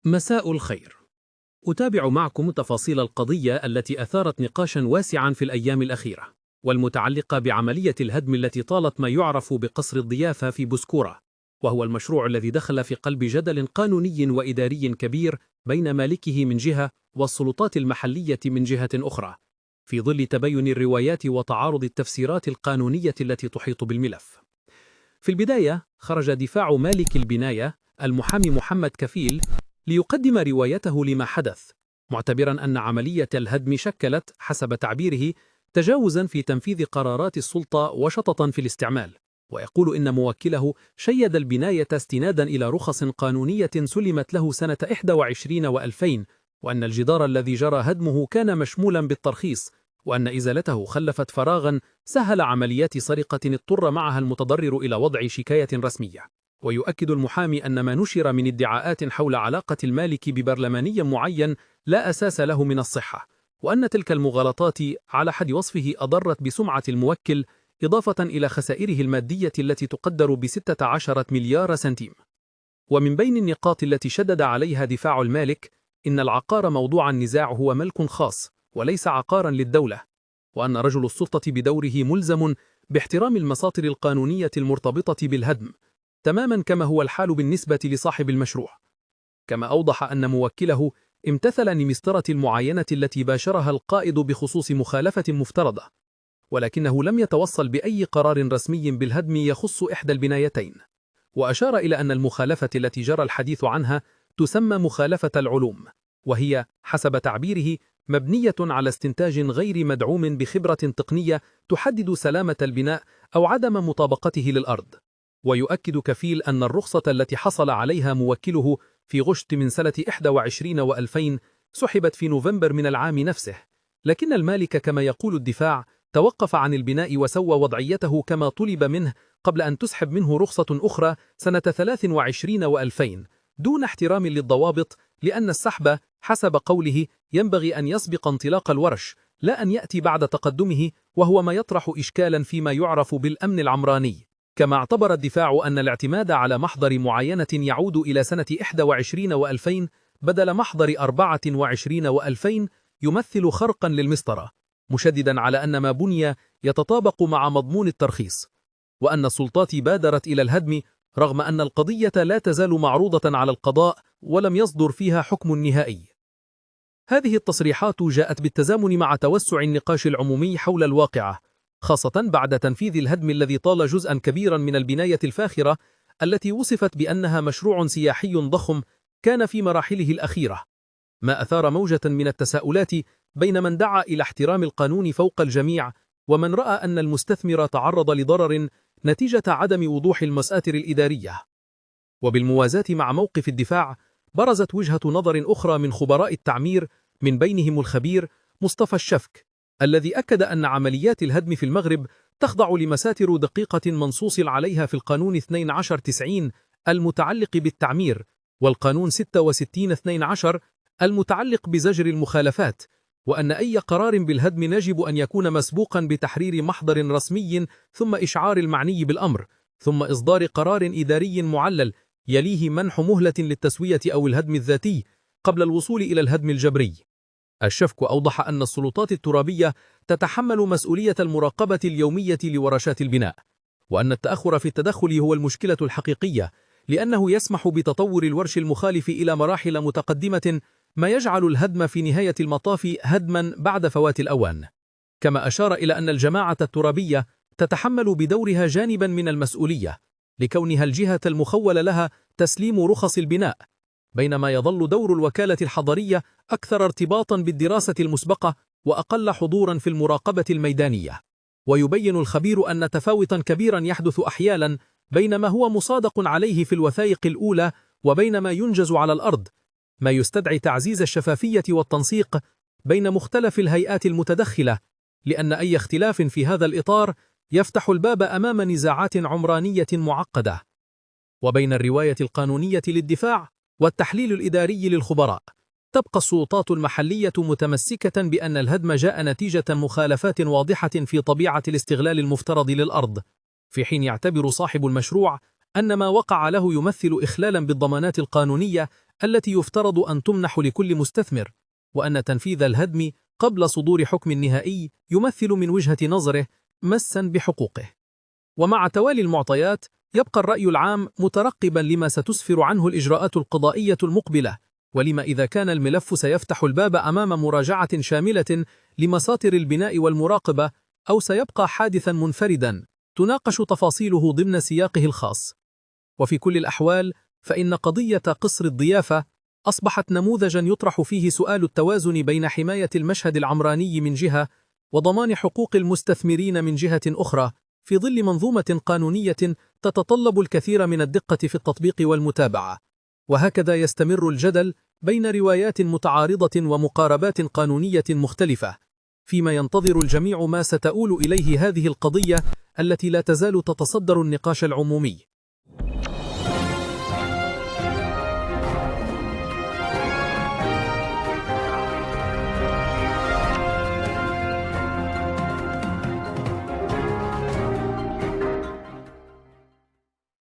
مساء الخير. أتابع معكم تفاصيل القضية التي أثارت نقاشا واسعا في الأيام الأخيرة، والمتعلقة بعملية الهدم التي طالت ما يعرف بقصر الضيافة في بوسكورة، وهو المشروع الذي دخل في قلب جدل قانوني وإداري كبير بين مالكه من جهة والسلطات المحلية من جهة أخرى، في ظل تباين الروايات وتعارض التفسيرات القانونية التي تحيط بالملف. في البداية خرج دفاع مالك البناية المحامي محمد كفيل ليقدم روايته لما حدث، معتبرا أن عملية الهدم شكلت حسب تعبيره تجاوزا في تنفيذ قرارات السلطة وشططا في الاستعمال، ويقول إن موكله شيد البناية استنادا إلى رخص قانونية سلمت له سنة 21 و2000، وأن الجدار الذي جرى هدمه كان مشمولا بالترخيص، وأن إزالته خلفت فراغا سهل عمليات سرقة اضطر معها المتضرر إلى وضع شكاية رسمية. ويؤكد المحامي أن ما نشر من ادعاءات حول علاقة المالك ببرلماني معين لا أساس له من الصحة، وأن تلك المغالطات على حد وصفه أضرت بسمعة الموكل، إضافة إلى خسائره المادية التي تقدر ب16 مليار سنتيم. ومن بين النقاط التي شدد عليها دفاع المالك إن العقار موضوع النزاع هو ملك خاص وليس عقارا للدولة، وأن رجل السلطة بدوره ملزم باحترام المساطر القانونية المرتبطة بالهدم، تماما كما هو الحال بالنسبة لصاحب المشروع. كما أوضح أن موكله امتثل لمسطرة المعاينة التي باشرها القائد بخصوص مخالفة مفترضة، ولكنه لم يتوصل بأي قرار رسمي بالهدم يخص إحدى البنايتين، وأشار إلى أن المخالفة التي جرى الحديث عنها تسمى مخالفة العلوم، وهي حسب تعبيره مبنية على استنتاج غير مدعوم بخبرة تقنية تحدد سلامة البناء أو عدم مطابقته للأرض. ويؤكد كفيل أن الرخصة التي حصل عليها موكله في غشت من سنة 21 و2000 سحبت في نوفمبر من العام نفسه، لكن المالك كما يقول الدفاع توقف عن البناء وسوى وضعيته كما طلب منه قبل أن تسحب منه رخصة أخرى سنة 23 و2000 دون احترام للضوابط، لأن السحب حسب قوله ينبغي أن يسبق انطلاق الورش لا أن يأتي بعد تقدمه، وهو ما يطرح إشكالا فيما يعرف بالأمن العمراني. كما اعتبر الدفاع أن الاعتماد على محضر معاينة يعود إلى سنة 21 و2000 بدل محضر 24 و2000 يمثل خرقا للمسطرة، مشددا على أن ما بني يتطابق مع مضمون الترخيص، وأن السلطات بادرت إلى الهدم رغم أن القضية لا تزال معروضة على القضاء ولم يصدر فيها حكم نهائي. هذه التصريحات جاءت بالتزامن مع توسع النقاش العمومي حول الواقعة، خاصة بعد تنفيذ الهدم الذي طال جزءا كبيرا من البناية الفاخرة التي وصفت بأنها مشروع سياحي ضخم كان في مراحله الأخيرة، ما أثار موجة من التساؤلات بين من دعا إلى احترام القانون فوق الجميع ومن رأى أن المستثمر تعرض لضرر نتيجة عدم وضوح المسآتر الإدارية. وبالموازاة مع موقف الدفاع برزت وجهة نظر أخرى من خبراء التعمير، من بينهم الخبير مصطفى الشفك، الذي أكد أن عمليات الهدم في المغرب تخضع لمساتر دقيقة منصوص عليها في القانون 1290 المتعلق بالتعمير والقانون 66-12 المتعلق بزجر المخالفات، وأن أي قرار بالهدم يجب أن يكون مسبوقا بتحرير محضر رسمي ثم إشعار المعني بالأمر ثم إصدار قرار إداري معلل يليه منح مهلة للتسوية أو الهدم الذاتي قبل الوصول إلى الهدم الجبري. الشفك أوضح أن السلطات الترابية تتحمل مسؤولية المراقبة اليومية لورشات البناء، وأن التأخر في التدخل هو المشكلة الحقيقية، لأنه يسمح بتطور الورش المخالف إلى مراحل متقدمة، ما يجعل الهدم في نهاية المطاف هدما بعد فوات الأوان. كما أشار إلى أن الجماعة الترابية تتحمل بدورها جانبا من المسؤولية لكونها الجهة المخول لها تسليم رخص البناء، بينما يظل دور الوكالة الحضرية أكثر ارتباطا بالدراسة المسبقة وأقل حضورا في المراقبة الميدانية. ويبين الخبير أن تفاوتا كبيرا يحدث أحيانا بين ما هو مصادق عليه في الوثائق الأولى وبين ما ينجز على الأرض، ما يستدعي تعزيز الشفافية والتنسيق بين مختلف الهيئات المتدخلة، لأن أي اختلاف في هذا الإطار يفتح الباب أمام نزاعات عمرانية معقدة. وبين الرواية القانونية للدفاع والتحليل الإداري للخبراء، تبقى السلطات المحلية متمسكة بأن الهدم جاء نتيجة مخالفات واضحة في طبيعة الاستغلال المفترض للأرض، في حين يعتبر صاحب المشروع أن ما وقع له يمثل إخلالا بالضمانات القانونية التي يفترض أن تمنح لكل مستثمر، وأن تنفيذ الهدم قبل صدور حكم نهائي يمثل من وجهة نظره مسا بحقوقه. ومع توالي المعطيات يبقى الرأي العام مترقبا لما ستسفر عنه الإجراءات القضائية المقبلة، ولما إذا كان الملف سيفتح الباب أمام مراجعة شاملة لمساطر البناء والمراقبة، أو سيبقى حادثا منفردا تناقش تفاصيله ضمن سياقه الخاص. وفي كل الأحوال فإن قضية قصر الضيافة أصبحت نموذجا يطرح فيه سؤال التوازن بين حماية المشهد العمراني من جهة وضمان حقوق المستثمرين من جهة أخرى، في ظل منظومة قانونية تتطلب الكثير من الدقة في التطبيق والمتابعة. وهكذا يستمر الجدل بين روايات متعارضة ومقاربات قانونية مختلفة، فيما ينتظر الجميع ما ستؤول إليه هذه القضية التي لا تزال تتصدر النقاش العمومي.